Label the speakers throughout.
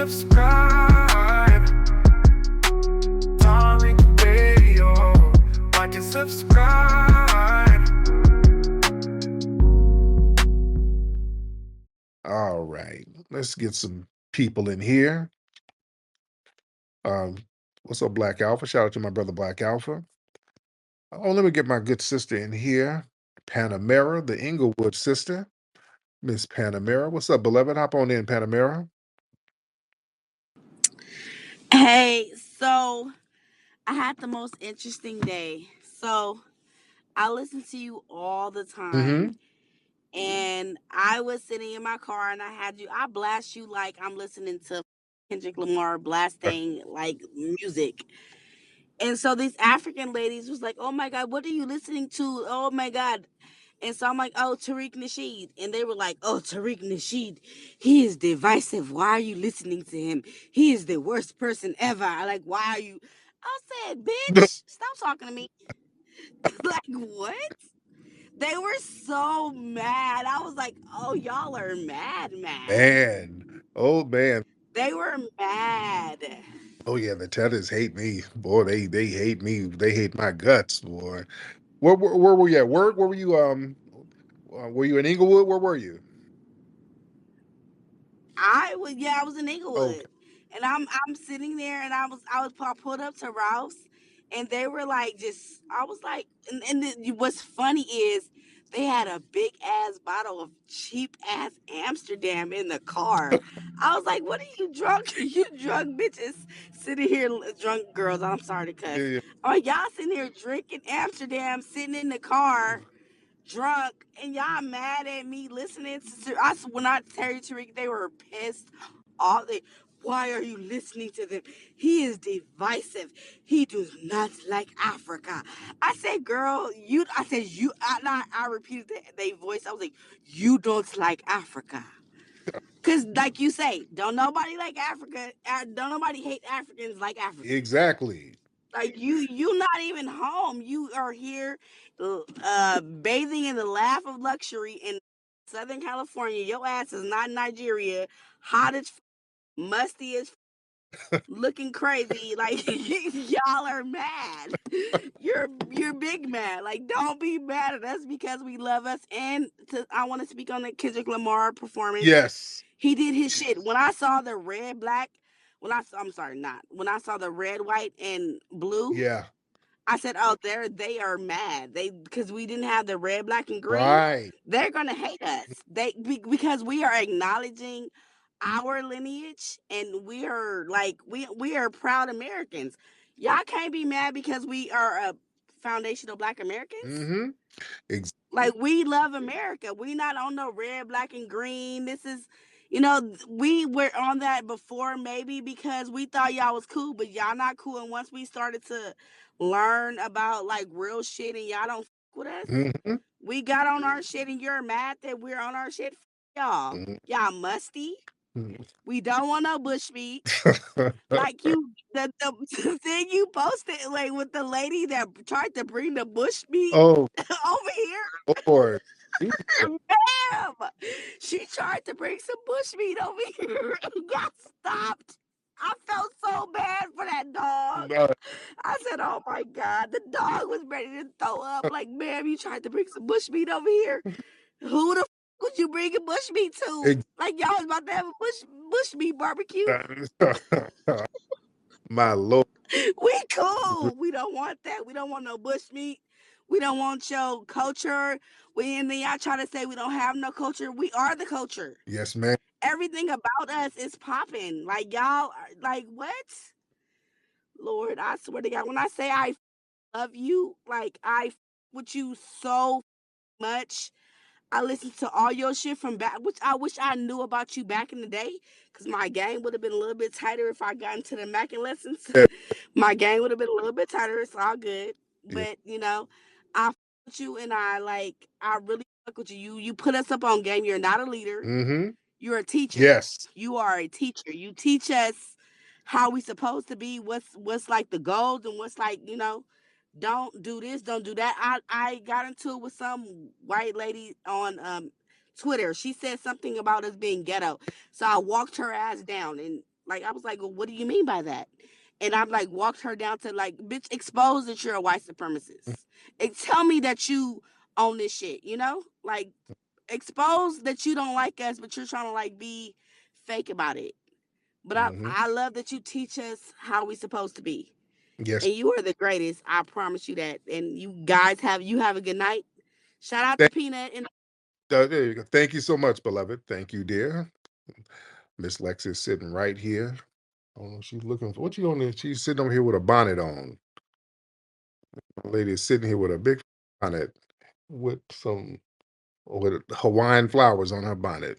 Speaker 1: subscribe. Darling Radio, like and subscribe.
Speaker 2: All right, let's get some people in here. What's up, Black Alpha? Shout out to my brother Black Alpha. Oh, let me get my good sister in here, Panamera, the Inglewood sister, Miss Panamera. What's up, beloved? Hop on in, Panamera.
Speaker 3: Hey, so I had the most interesting day. So I listen to you all the
Speaker 2: Mm-hmm.
Speaker 3: time. And I was sitting in my car and I blast you like I'm listening to Kendrick Lamar blasting like music. And so these African ladies was like, oh my God, what are you listening to? Oh my God. And so I'm like, oh, Tariq Nasheed. And they were like, oh, Tariq Nasheed, he is divisive. Why are you listening to him? He is the worst person ever. Like, why are you? I said, bitch, stop talking to me. Like, what? They were so mad. I was like, oh, y'all are mad.
Speaker 2: Man, oh man.
Speaker 3: They were mad.
Speaker 2: Oh yeah, the Tethers hate me, boy. They hate me. They hate my guts, boy. Where were you at work? Where were you? Were you in Inglewood? Where were you?
Speaker 3: I was in
Speaker 2: Okay.
Speaker 3: Inglewood, and I'm sitting there, and I pulled up to Ralph's, and they were like, just I was like, what's funny is they had a big ass bottle of cheap ass Amsterdam in the car. I was like, what are you drunk? You drunk bitches sitting here, drunk girls. I'm sorry to cuss.
Speaker 2: Yeah,
Speaker 3: Are y'all sitting here drinking Amsterdam, sitting in the car? Drunk, and y'all mad at me listening to us when I Terry Tariq, they were pissed off. Why are you listening to them? He is divisive. He does not like Africa. I said, girl, I repeated their voice. I was like, you don't like Africa. Cause like you say, don't nobody like Africa. Don't nobody hate Africans like Africans.
Speaker 2: exactly.
Speaker 3: Like you not even home. You are here, bathing in the laugh of luxury in Southern California. Your ass is not in Nigeria. Hot as musty as looking crazy. Like y'all are mad. You're big mad. Like don't be mad at us because we love us. And I want to speak on the Kendrick Lamar performance.
Speaker 2: Yes.
Speaker 3: He did his shit. When I saw the red, black, I'm sorry, not when I saw the red, white, and blue.
Speaker 2: Yeah.
Speaker 3: I said, "Oh, they are mad. They because we didn't have the red, black, and green.
Speaker 2: Right.
Speaker 3: They're gonna hate us. Because we are acknowledging our lineage, and we are like we are proud Americans. Y'all can't be mad because we are a foundational Black Americans.
Speaker 2: Mm-hmm.
Speaker 3: Like we love America. We not on no red, black, and green. This is, we were on that before maybe because we thought y'all was cool, but y'all not cool. And once we started to learn about like real shit and y'all don't f- with us,
Speaker 2: Mm-hmm.
Speaker 3: we got on our shit and you're mad that we're on our shit. Y'all, y'all musty. We don't want no bushmeat. Like the thing you posted like with the lady that tried to bring the bushmeat
Speaker 2: Oh
Speaker 3: over here.
Speaker 2: Lord.
Speaker 3: Ma'am, she tried to bring some bushmeat over here and got stopped. I felt so bad for that dog.
Speaker 2: No.
Speaker 3: I said, "Oh my God," the dog was ready to throw up. Like, ma'am, you tried to bring some bushmeat over here. Who the would you bring a bushmeat to? Like, y'all was about to have a bushmeat barbecue.
Speaker 2: My Lord.
Speaker 3: We cool. We don't want that. We don't want no bushmeat. We don't want your culture. And then y'all try to say we don't have no culture. We are the culture.
Speaker 2: Yes, man.
Speaker 3: Everything about us is popping. Like y'all, like what? Lord, I swear to God, when I say I love you, like with you so much. I listened to all your shit from back, which I wish I knew about you back in the day, because my game would have been a little bit tighter if I got into the Mackin lessons. My game would have been a little bit tighter. It's all good,
Speaker 2: Yeah.
Speaker 3: but I fuck with you, and I really fuck with you. You put us up on game. You're not a leader.
Speaker 2: Mm-hmm.
Speaker 3: You're a teacher.
Speaker 2: Yes.
Speaker 3: You are a teacher. You teach us how we supposed to be. What's like the goals and what's like don't do this, don't do that. I got into it with some white lady on Twitter. She said something about us being ghetto. So I walked her ass down and Like, I was like, well, what do you mean by that? And I've like walked her down to like, bitch, expose that you're a white supremacist. Tell me that you own this shit, you know? Like, expose that you don't like us, but you're trying to like be fake about it. But
Speaker 2: Mhm.
Speaker 3: I love that you teach us how we supposed to be.
Speaker 2: Yes.
Speaker 3: And you are the greatest. I promise you that. And you guys have a good night. Shout out to
Speaker 2: Thank,
Speaker 3: Peanut and
Speaker 2: there you go. Thank you so much, beloved. Thank you, dear. Miss Lex is sitting right here. Oh, she's looking for what you on there? She's sitting over here with a bonnet on. The lady is sitting here with a big bonnet with some with Hawaiian flowers on her bonnet.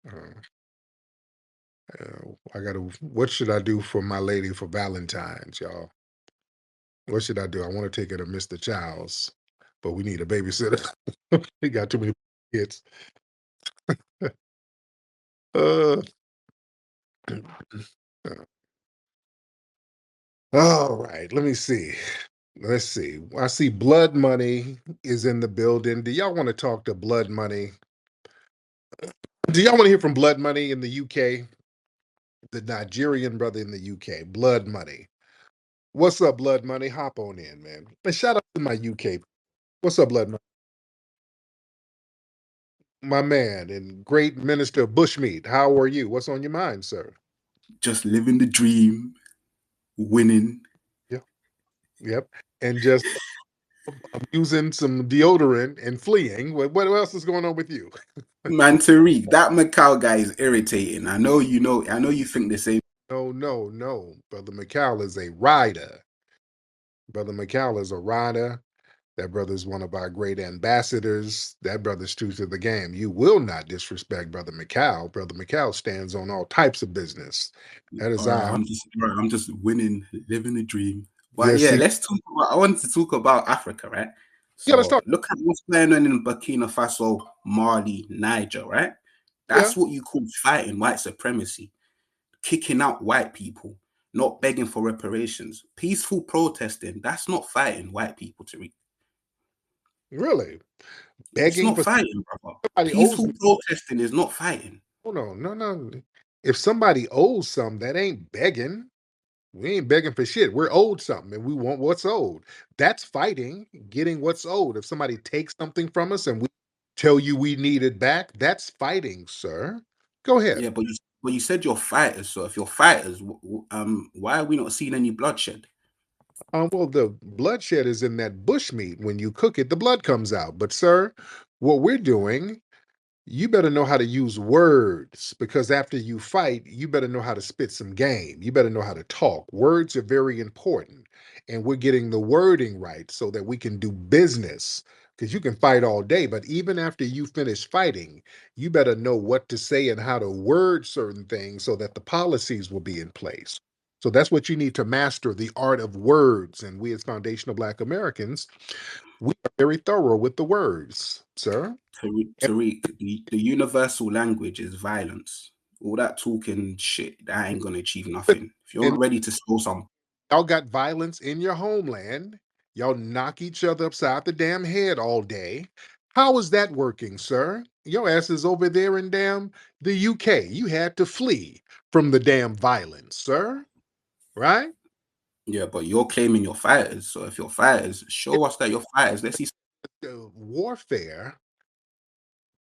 Speaker 2: Uh, I gotta. What should I do for my lady for Valentine's, y'all? What should I do? I want to take her to Mr. Childs, but we need a babysitter. We got too many kids. Uh, all right, let me see. Let's see. I see Blood Money is in the building. Do y'all want to talk to Blood Money? Do y'all want to hear from Blood Money in the UK? The Nigerian brother in the UK, Blood Money. What's up, Blood Money? Hop on in, man. And shout out to my UK. What's up, Blood Money? My man and great minister Bushmeat. How are you? What's on your mind, sir?
Speaker 4: Just living the dream, winning.
Speaker 2: Yep. Yep. And just using some deodorant and fleeing. What else is going on with you?
Speaker 4: Man, Tariq, that Macau guy is irritating. I know you know. I know you think the same.
Speaker 2: No, no, no. Brother McCall is a rider. Brother McCall is a rider. That brother's one of our great ambassadors. That brother's true to the game. You will not disrespect Brother McCall. Brother McCall stands on all types of business. That is
Speaker 4: All right,
Speaker 2: our
Speaker 4: I'm just winning, living the dream. But
Speaker 2: yes.
Speaker 4: yeah,
Speaker 2: See,
Speaker 4: let's talk about. I wanted to talk about Africa, right?
Speaker 2: yeah, let's
Speaker 4: So
Speaker 2: talk.
Speaker 4: look at what's going on in Burkina Faso, Mali, Niger, right?
Speaker 2: Yeah,
Speaker 4: That's what you call fighting white supremacy, kicking out white people, not begging for reparations, peaceful protesting. That's not fighting white people, Tariq.
Speaker 2: really.
Speaker 4: It's
Speaker 2: Begging
Speaker 4: not
Speaker 2: for
Speaker 4: fighting, brother.
Speaker 2: somebody owes
Speaker 4: Peaceful
Speaker 2: me.
Speaker 4: protesting is not fighting.
Speaker 2: Oh no, no, no. If somebody owes something, that ain't begging. We ain't begging for shit. We're owed something and we want what's owed. That's fighting, getting what's owed. If somebody takes something from us and we tell you we need it back, that's fighting, sir. Go ahead.
Speaker 4: Yeah, but you said you're fighters. So if you're fighters, why are we not seeing any bloodshed?
Speaker 2: Well, the bloodshed is in that bush meat. When you cook it, the blood comes out. But, sir, what we're doing, you better know how to use words because after you fight, you better know how to spit some game. You better know how to talk. Words are very important. And we're getting the wording right so that we can do business. Because you can fight all day, but even after you finish fighting, you better know what to say and how to word certain things so that the policies will be in place. So that's what you need to master the art of words. And we, as foundational Black Americans, we are very thorough with the words, sir.
Speaker 4: Tariq, the universal language is violence. All that talking shit, that ain't gonna achieve nothing. If you're
Speaker 2: And
Speaker 4: not ready to show some,
Speaker 2: y'all got violence in your homeland. Y'all knock each other upside the damn head all day. How is that working, sir? Your ass is over there in damn the UK. You had to flee from the damn violence, sir. Right?
Speaker 4: yeah, but you're claiming you're fighters. So if you're fighters, show us that you're fighters. Let's see.
Speaker 2: Warfare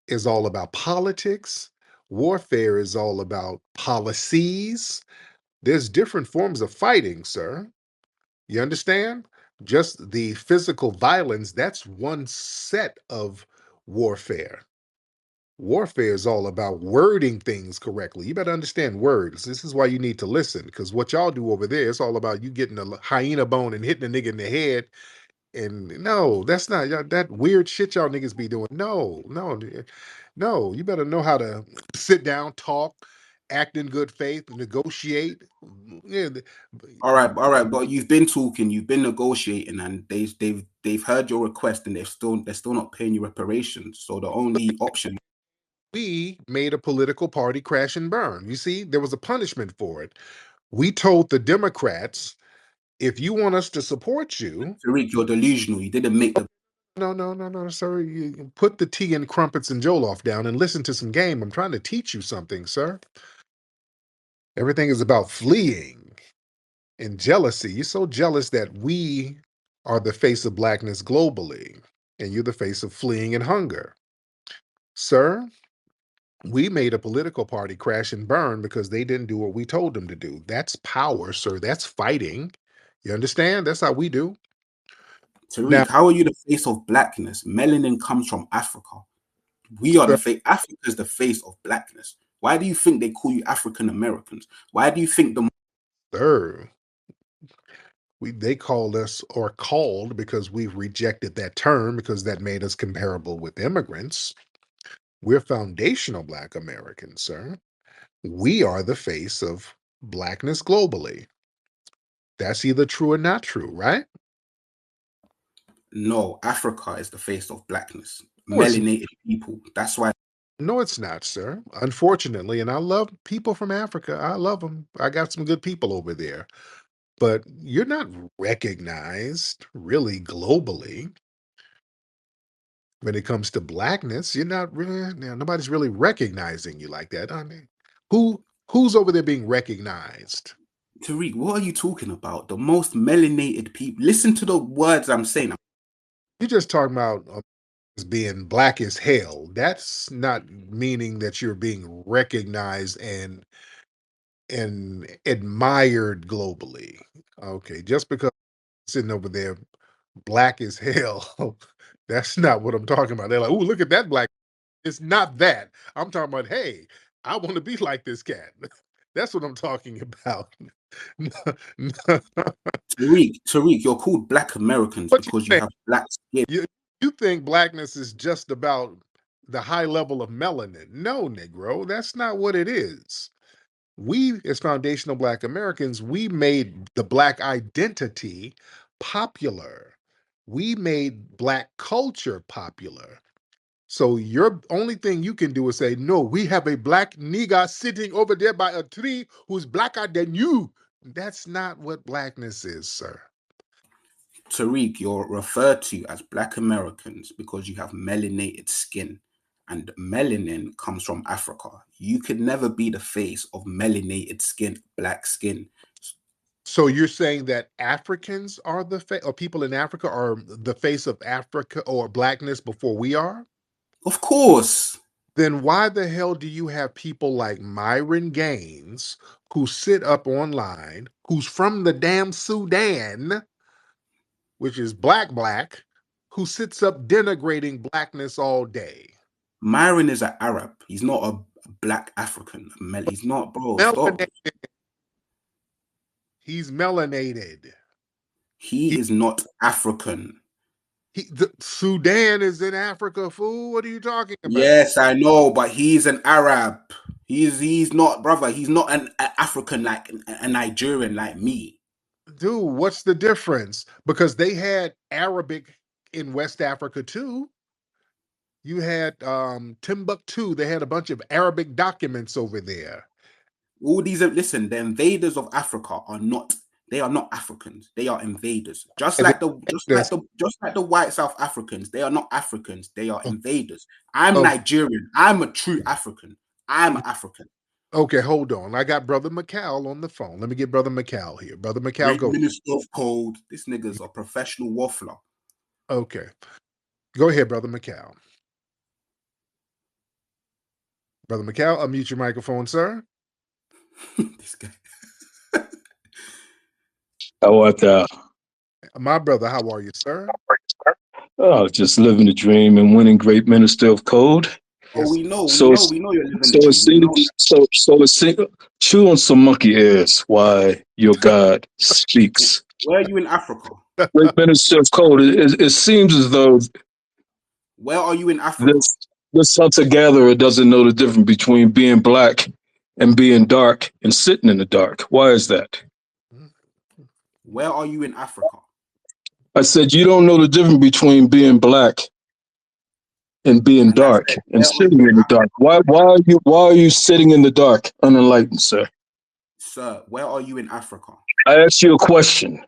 Speaker 2: is all about politics. Warfare is all about policies. There's different forms of fighting, sir. You understand? Just the physical violence, that's one set of warfare. Warfare is all about wording things correctly. You better understand words. This is why you need to listen, because what y'all do over there, it's all about you getting a hyena bone and hitting a nigga in the head. And no, that's not y'all, that weird shit y'all niggas be doing. No, no, no. You better know how to sit down, talk, act in good faith, negotiate. Yeah,
Speaker 4: All right, but you've been talking, you've been negotiating, and they've heard your request, and they're still not paying you reparations. So the only option,
Speaker 2: we made a political party crash and burn. You see, there was a punishment for it. We told the Democrats, if you want us to support you,
Speaker 4: Tariq, you're delusional. You didn't make the.
Speaker 2: no, no, no, no, sir, you put the tea and crumpets and jollof down and listen to some game. I'm trying to teach you something, sir. Everything is about fleeing and jealousy. You're so jealous that we are the face of blackness globally, and you're the face of fleeing and hunger. Sir, we made a political party crash and burn because they didn't do what we told them to do. That's power, sir. That's fighting. You understand? That's how we do. Now,
Speaker 4: Tariq, how are you the face of blackness? Melanin comes from Africa. We are the
Speaker 2: sir,
Speaker 4: face. Africa is the face of blackness. Why do you think they call you African Americans? Why do you think the
Speaker 2: sir, they called us or called because we've rejected that term because that made us comparable with immigrants. We're foundational Black Americans, sir. We are the face of blackness globally. That's either true or not true, right?
Speaker 4: no, Africa is the face of blackness?
Speaker 2: No, it's
Speaker 4: Melanated people. That's why.
Speaker 2: no, it's not, sir. Unfortunately, and I love people from Africa. I love them. I got some good people over there. But you're not recognized really globally when it comes to blackness. You're not really, nobody's really recognizing you like that. I mean, who's over there being recognized?
Speaker 4: Tariq, what are you talking about? The most melanated people. Listen to the words I'm saying.
Speaker 2: You're just talking about as being black as hell. That's not meaning that you're being recognized and admired globally. Okay, just because I'm sitting over there black as hell, that's not what I'm talking about. They're like, "Oh, look at that black." It's not that. I'm talking about, hey, I want to be like this cat. That's what I'm talking about.
Speaker 4: Tariq, you're called Black Americans
Speaker 2: What you
Speaker 4: because you
Speaker 2: think?
Speaker 4: have black skin.
Speaker 2: You think blackness is just about the high level of melanin? No, Negro, that's not what it is. We, as foundational Black Americans, we made the Black identity popular. We made Black culture popular. So your only thing you can do is say, no, we have a black nigga sitting over there by a tree who's blacker than you. That's not what blackness is, sir.
Speaker 4: Tariq, you're referred to as Black Americans because you have melanated skin, and melanin comes from Africa. You could never be the face of melanated skin, black skin.
Speaker 2: So you're saying that Africans are the face, or people in Africa are the face of Africa or blackness before we are?
Speaker 4: Of course.
Speaker 2: Then why the hell do you have people like Myron Gaines who sit up online, who's from the damn Sudan, which is black, who sits up denigrating blackness all day?
Speaker 4: Myron is an Arab. He's not a black African. He's not, bro. Stop.
Speaker 2: Melanated. He's melanated.
Speaker 4: He is not African.
Speaker 2: The Sudan is in Africa, fool. What are you talking about?
Speaker 4: Yes, I know, but he's an Arab. He's not, brother. He's not an African like a Nigerian like me.
Speaker 2: Dude, what's the difference? Because they had Arabic in West Africa too. You had Timbuktu. They had a bunch of Arabic documents over there.
Speaker 4: All these, listen, the invaders of Africa are not. They are not Africans. They are invaders. Just like the white South Africans. They are not Africans. They are invaders. I'm Nigerian. I'm a true African. I'm African.
Speaker 2: Okay, hold on. I got Brother McCall on the phone. Let me get Brother McCall here. Brother McCall, go.
Speaker 4: Minister of Code. This nigga's a professional waffler.
Speaker 2: Okay. Go ahead, Brother McCall. Brother McCall, unmute your microphone, sir.
Speaker 4: This guy.
Speaker 5: How about
Speaker 2: My brother, how are you, sir?
Speaker 5: Oh, just living the dream and winning great minister of code.
Speaker 4: Oh, we know you're living
Speaker 5: the dream. Chew on some monkey ears while your God speaks.
Speaker 4: Where are you in Africa?
Speaker 5: Great minister of code. It seems as though
Speaker 4: where are you in Africa?
Speaker 5: This hunter-gatherer doesn't know the difference between being black and being dark and sitting in the dark. Why is that?
Speaker 4: Where are you in Africa?
Speaker 5: I said you don't know the difference between being black and being dark and sitting in the dark. Why are you sitting in the dark, unenlightened, sir?
Speaker 4: Sir, where are you in Africa?
Speaker 5: I asked you a question.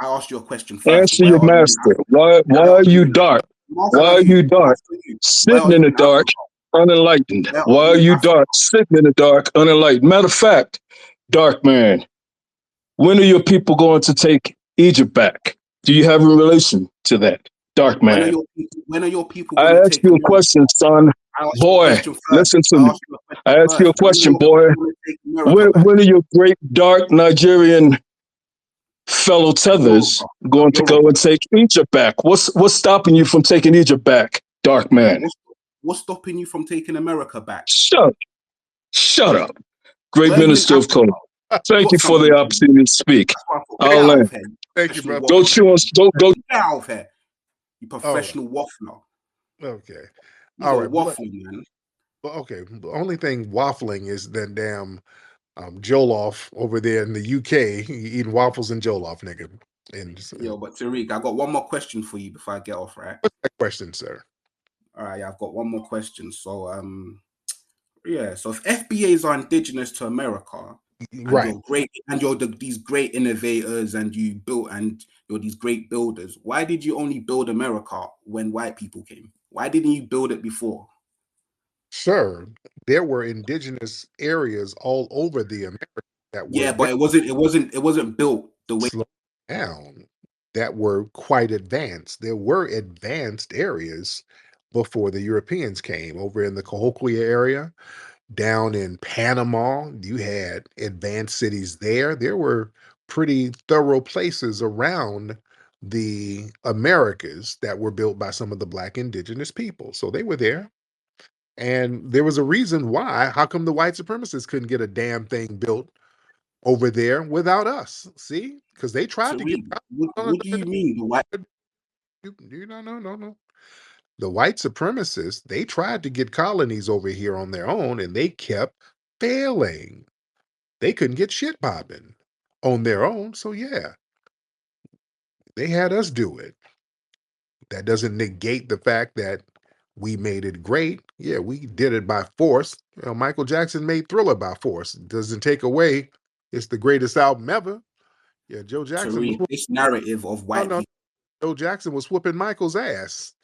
Speaker 4: I asked you a question first.
Speaker 5: Answer your master. Why are you dark? Why are you dark? Sitting in the dark, unenlightened. Why are you dark? Sitting in the dark, unenlightened. Matter of fact, Dark man, when are your people going to take Egypt back? Do you have a relation to that? Dark man.
Speaker 4: When are your people
Speaker 5: I
Speaker 4: going to
Speaker 5: asked
Speaker 4: take
Speaker 5: you a
Speaker 4: America?
Speaker 5: question, son.
Speaker 4: I asked you a
Speaker 5: Boy,
Speaker 4: question first.
Speaker 5: listen to
Speaker 4: I
Speaker 5: me.
Speaker 4: asked you a question
Speaker 5: I asked you a
Speaker 4: first. When are
Speaker 5: question,
Speaker 4: your
Speaker 5: boy.
Speaker 4: people going to take America back?
Speaker 5: When are your great dark Nigerian fellow tethers going to go and take Egypt back? What's stopping you from taking Egypt back, dark man?
Speaker 4: What's stopping you from taking America back?
Speaker 5: Shut up. Great
Speaker 4: Where are you in
Speaker 5: Minister of
Speaker 4: Africa?
Speaker 5: Code. Thank
Speaker 4: Put
Speaker 5: you for
Speaker 4: something
Speaker 5: the
Speaker 4: on me.
Speaker 5: opportunity to speak.
Speaker 4: That's why I thought, get
Speaker 5: I'll
Speaker 4: out
Speaker 5: land.
Speaker 4: of here.
Speaker 2: Thank you, brother.
Speaker 5: Don't chew on. Don't.
Speaker 4: Get out of here. You
Speaker 2: All right.
Speaker 4: professional waffler.
Speaker 2: Okay.
Speaker 4: You're
Speaker 2: All right.
Speaker 4: waffling, man.
Speaker 2: Well, okay. The only thing waffling is that damn Jollof over there in the UK eating waffles and Jollof, nigga. And
Speaker 4: Yo, but Tariq, I got one more question for you before I get off, right?
Speaker 2: what's that question, sir?
Speaker 4: All right, yeah, I've got one more question. So, yeah, so if FBAs are indigenous to America, and
Speaker 2: Right.
Speaker 4: you're great, and you're these great innovators, and you're these great builders, why did you only build America when white people came? Why didn't you build it before?
Speaker 2: Sir, there were indigenous areas all over the America that were
Speaker 4: Yeah, but it wasn't built the way.
Speaker 2: slow down, that were quite advanced. There were advanced areas before the Europeans came. Over in the Cahokia area, down in Panama, you had advanced cities there. There were pretty thorough places around the Americas that were built by some of the Black indigenous people. So they were there. And there was a reason why. How come the white supremacists couldn't get a damn thing built over there without us? See? Because they tried to get.
Speaker 4: Tariq, what do you mean the white?
Speaker 2: No. The white supremacists, they tried to get colonies over here on their own and they kept failing. They couldn't get shit popping on their own. So, yeah, they had us do it. That doesn't negate the fact that we made it great. Yeah, we did it by force. Michael Jackson made Thriller by force. Doesn't take away it's the greatest album ever. Yeah, Joe Jackson was
Speaker 4: Tariq, this narrative of white
Speaker 2: no.
Speaker 4: people.
Speaker 2: Joe Jackson was whooping Michael's ass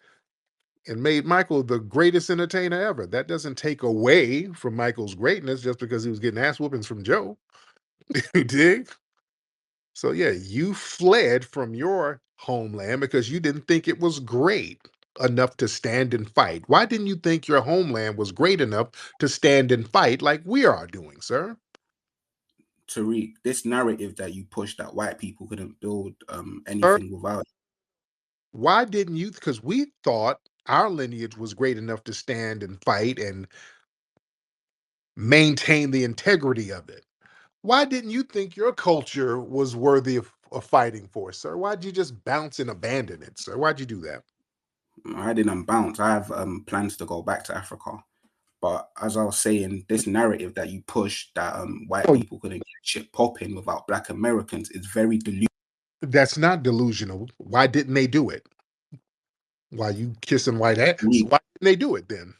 Speaker 2: and made Michael the greatest entertainer ever. That doesn't take away from Michael's greatness just because he was getting ass whoopings from Joe. You dig? So yeah, you fled from your homeland because you didn't think it was great enough to stand and fight. Why didn't you think your homeland was great enough to stand and fight like we are doing, sir?
Speaker 4: Tariq, this narrative that you push that white people couldn't build anything without.
Speaker 2: Why didn't you? Because we thought our lineage was great enough to stand and fight and maintain the integrity of it. Why didn't you think your culture was worthy of fighting for, sir? Why'd you just bounce and abandon it, sir? Why'd you do that?
Speaker 4: I didn't bounce. I have plans to go back to Africa. But as I was saying, this narrative that you push that white people couldn't get shit popping without Black Americans is very delusional.
Speaker 2: That's not delusional. Why didn't they do it? Why you kissing white ass? Why didn't they do it then?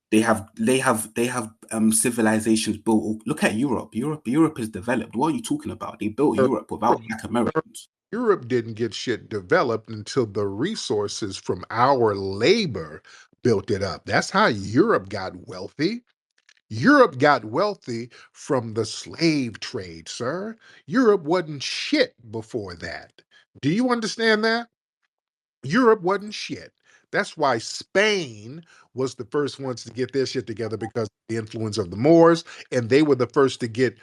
Speaker 4: They have civilizations built. Look at Europe. Europe is developed. What are you talking about? They built Europe without Black Americans.
Speaker 2: Europe didn't get shit developed until the resources from our labor built it up. That's how Europe got wealthy. Europe got wealthy from the slave trade, sir. Europe wasn't shit before that. Do you understand that? Europe wasn't shit. That's why Spain was the first ones to get their shit together because of the influence of the Moors, and they were the first to get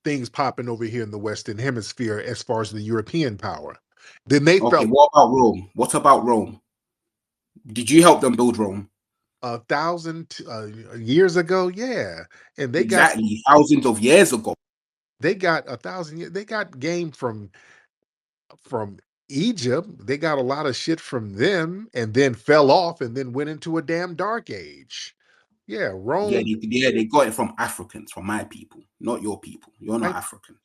Speaker 2: things popping over here in the Western Hemisphere as far as the European power. Then they
Speaker 4: Okay,
Speaker 2: felt.
Speaker 4: what about Rome? What about Rome? Did you help them build Rome?
Speaker 2: 1,000 years ago, yeah, and they
Speaker 4: exactly thousands of years ago.
Speaker 2: They got 1,000 years. They got game from Egypt. They got a lot of shit from them, and then fell off, and then went into a damn dark age. Yeah, Rome.
Speaker 4: Yeah, they got it from Africans, from my people, not your people. You're not African.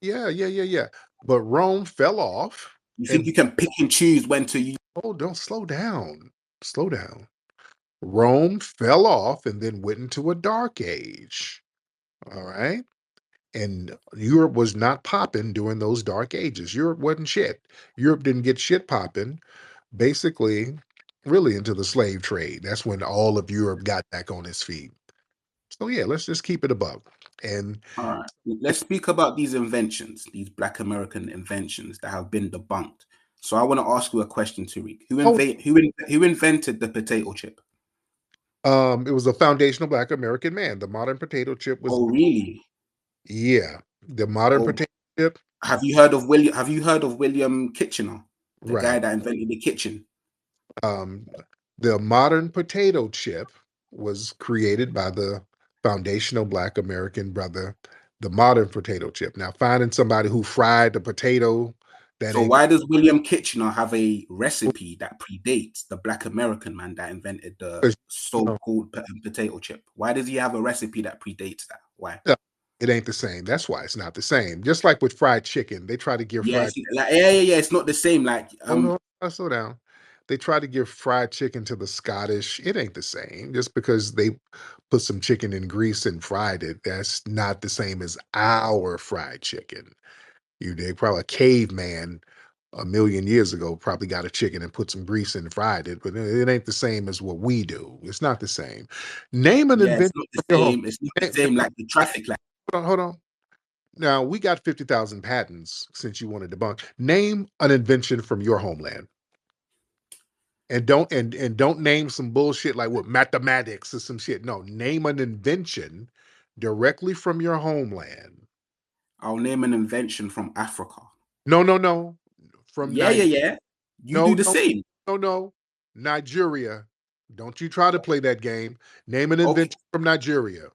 Speaker 2: Yeah. But Rome fell off.
Speaker 4: You think you can pick and choose when to use?
Speaker 2: Oh, don't slow down. Slow down. Rome fell off and then went into a dark age. All right. And Europe was not popping during those dark ages. Europe wasn't shit. Europe didn't get shit popping, basically, really into the slave trade. That's when all of Europe got back on its feet. So yeah, let's just keep it above. And
Speaker 4: all right, let's speak about these inventions, these Black American inventions that have been debunked. So I want to ask you a question, Tariq. Who invented the potato chip?
Speaker 2: it was a foundational Black American man. The modern potato chip was,
Speaker 4: Oh, really?
Speaker 2: yeah, the modern
Speaker 4: Oh,
Speaker 2: potato chip,
Speaker 4: have you heard of William? Have you heard of William Kitchener, the guy
Speaker 2: right?
Speaker 4: that invented the kitchen?
Speaker 2: Um, the modern potato chip was created by the foundational Black American brother, the modern potato chip. Now, finding somebody who fried the potato, that
Speaker 4: So
Speaker 2: ain't
Speaker 4: why does William Kitchener have a recipe that predates the Black American man that invented the
Speaker 2: because,
Speaker 4: so-called potato chip? Why does he have a recipe that predates that? Why?
Speaker 2: no, it ain't the same. That's why it's not the same. Just like with fried chicken, they try to give
Speaker 4: Yeah,
Speaker 2: fried.
Speaker 4: it's like, yeah. It's not the same. Like,
Speaker 2: Hold on, slow down. They try to give fried chicken to the Scottish. It ain't the same. Just because they put some chicken in grease and fried it, that's not the same as our fried chicken. They probably a caveman a million years ago probably got a chicken and put some grease in and fried it, but it ain't the same as what we do. It's not the same. Name an
Speaker 4: yeah, it's
Speaker 2: invention
Speaker 4: not the
Speaker 2: from your home.
Speaker 4: same. It's not the same like the traffic light.
Speaker 2: Hold on. Now we got 50,000 patents since you want to debunk. Name an invention from your homeland. And don't name some bullshit like what mathematics or some shit. No, name an invention directly from your homeland.
Speaker 4: I'll name an invention from Africa.
Speaker 2: No. From
Speaker 4: Yeah. You do
Speaker 2: no,
Speaker 4: the same.
Speaker 2: no. Nigeria. Don't you try to play that game. Name an
Speaker 4: Okay,
Speaker 2: invention from Nigeria.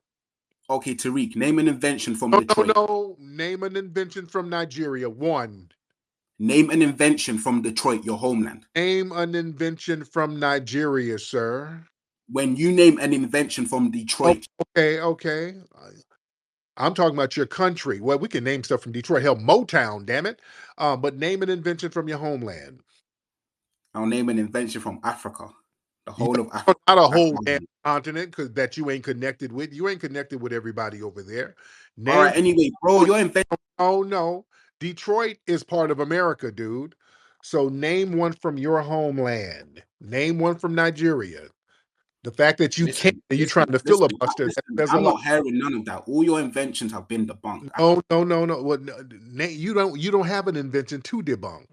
Speaker 4: okay, Tariq, name an invention from Detroit.
Speaker 2: No. Name an invention from Nigeria. One.
Speaker 4: Name an invention from Detroit, your homeland.
Speaker 2: Name an invention from Nigeria, sir.
Speaker 4: When you name an invention from Detroit,
Speaker 2: Okay. I'm talking about your country. Well, we can name stuff from Detroit. Hell, Motown, damn it. But name an invention from your homeland.
Speaker 4: I'll name an invention from Africa. The
Speaker 2: Yeah,
Speaker 4: whole of Africa.
Speaker 2: not a
Speaker 4: That's
Speaker 2: whole
Speaker 4: my
Speaker 2: damn
Speaker 4: name.
Speaker 2: continent because that you ain't connected with. You ain't connected with everybody over there.
Speaker 4: All
Speaker 2: Name
Speaker 4: right, anyway, bro, your invention.
Speaker 2: Oh no. Detroit is part of America, dude. So name one from your homeland. Name one from Nigeria. The fact that you can't, you trying to filibuster, that says a
Speaker 4: I'm
Speaker 2: lot.
Speaker 4: not hearing none of that. All your inventions have been debunked.
Speaker 2: No. Well, you don't have an invention to debunk.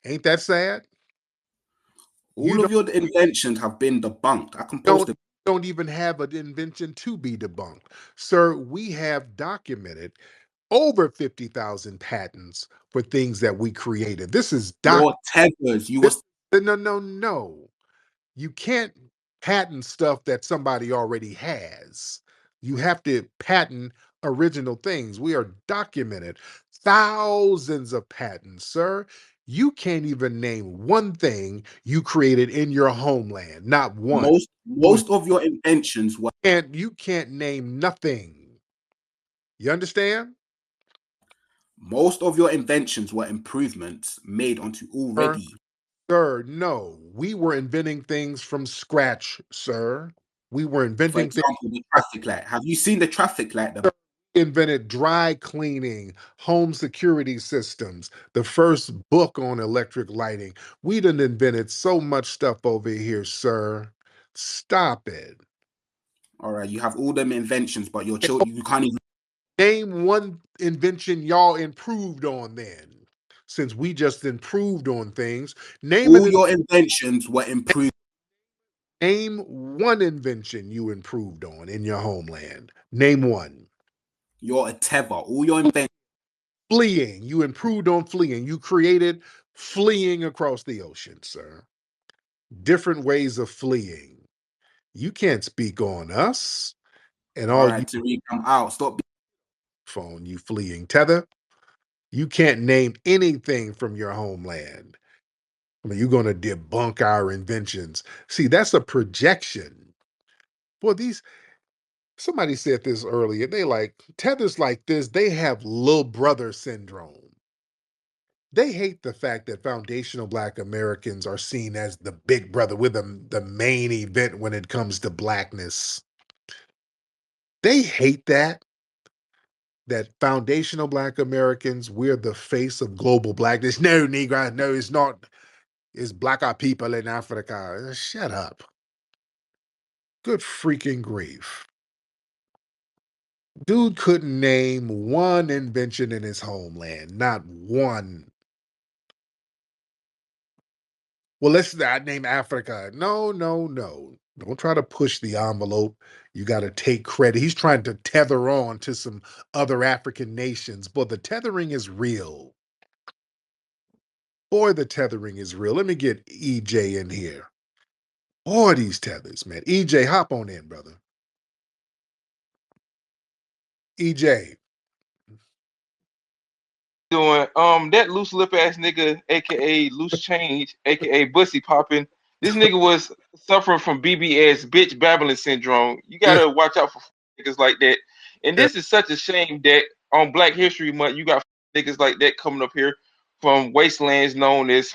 Speaker 2: Ain't that sad? You
Speaker 4: All of your inventions have been debunked. I can post
Speaker 2: don't
Speaker 4: it.
Speaker 2: don't even have an invention to be debunked. Sir, we have documented over 50,000 patents for things that we created. This is
Speaker 4: Your tethers. You was
Speaker 2: no. You can't patent stuff that somebody already has. You have to patent original things. We are documented thousands of patents, sir. You can't even name one thing you created in your homeland, not one.
Speaker 4: most of your inventions were
Speaker 2: You can't name nothing. You understand?
Speaker 4: most of your inventions were improvements made onto
Speaker 2: Sir,
Speaker 4: already.
Speaker 2: sir, no. We were inventing things from scratch, sir. We were
Speaker 4: For
Speaker 2: inventing things.
Speaker 4: example, the traffic light. Have you seen the traffic light?
Speaker 2: Invented dry cleaning, home security systems, the first book on electric lighting. We done invented so much stuff over here, sir. Stop it.
Speaker 4: All right, you have all them inventions, but your children, you can't even.
Speaker 2: Name one invention y'all improved on then. Since we just improved on things,
Speaker 4: All your inventions were improved.
Speaker 2: name one invention you improved on in your homeland. Name one.
Speaker 4: You're a tether. All your inventions.
Speaker 2: Fleeing. You improved on fleeing. You created fleeing across the ocean, sir. Different ways of fleeing. You can't speak on us and
Speaker 4: All
Speaker 2: all
Speaker 4: right,
Speaker 2: you
Speaker 4: Tariq, I'm out. Stop.
Speaker 2: phone, you fleeing tether. You can't name anything from your homeland. I mean, you're going to debunk our inventions. See, that's a projection. Well, somebody said this earlier. They like tethers like this, they have little brother syndrome. They hate the fact that foundational Black Americans are seen as the big brother with the main event when it comes to Blackness. They hate that foundational Black Americans, we're the face of global Blackness. No, Negro, no, it's not. It's Blacker people in Africa. Shut up. Good freaking grief. Dude couldn't name one invention in his homeland, not one. Well, let's not name Africa. No. Don't try to push the envelope. You got to take credit. He's trying to tether on to some other African nations, but the tethering is real. Boy, the tethering is real. Let me get EJ in here. Boy, these tethers, man. EJ, hop on in, brother. EJ.
Speaker 6: Doing that loose lip ass nigga, aka loose change, aka bussy popping. This nigga was suffering from BBS, bitch babbling syndrome. You
Speaker 2: Yeah,
Speaker 6: gotta watch out for niggas like that. And
Speaker 2: yeah,
Speaker 6: this is such a shame that on Black History Month you got niggas like that coming up here from wastelands known as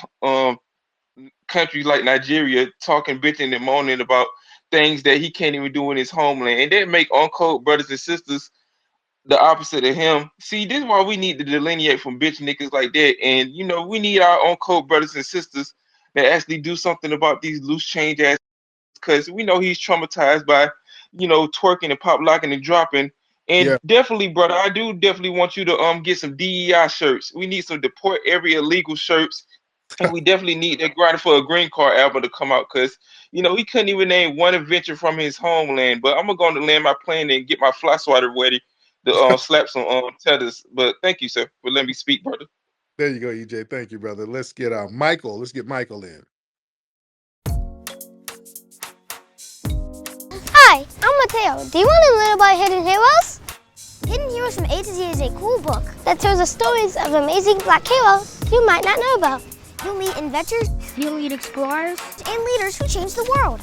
Speaker 6: countries like Nigeria talking bitching and moaning about things that he can't even do in his homeland. And that make uncode brothers and sisters the opposite of him. See, this is why we need to delineate from bitch niggas like that. And we need our own code brothers and sisters that actually do something about these loose change ass, because we know he's traumatized by, twerking and pop locking and dropping. And
Speaker 2: yeah.
Speaker 6: definitely, brother, I do definitely want you to get some DEI shirts. We need some deport every illegal shirts. And we definitely need that Grind for a Green Card album to come out, because he couldn't even name one invention from his homeland. But I'm gonna land my plane and get my fly swatter ready to slap some tethers. But thank you, sir, for letting me speak, brother.
Speaker 2: There you go, EJ. Thank you, brother. Let's get Michael. Let's get Michael in.
Speaker 7: Hi, I'm Mateo. Do you want to learn about Hidden Heroes? Hidden Heroes from A to Z is a cool book that tells the stories of amazing Black heroes you might not know about. You'll meet inventors, you'll meet explorers, and leaders who change the world.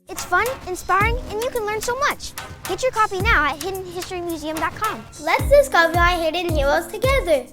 Speaker 7: It's fun, inspiring, and you can learn so much. Get your copy now at hiddenhistorymuseum.com. Let's discover our hidden heroes together.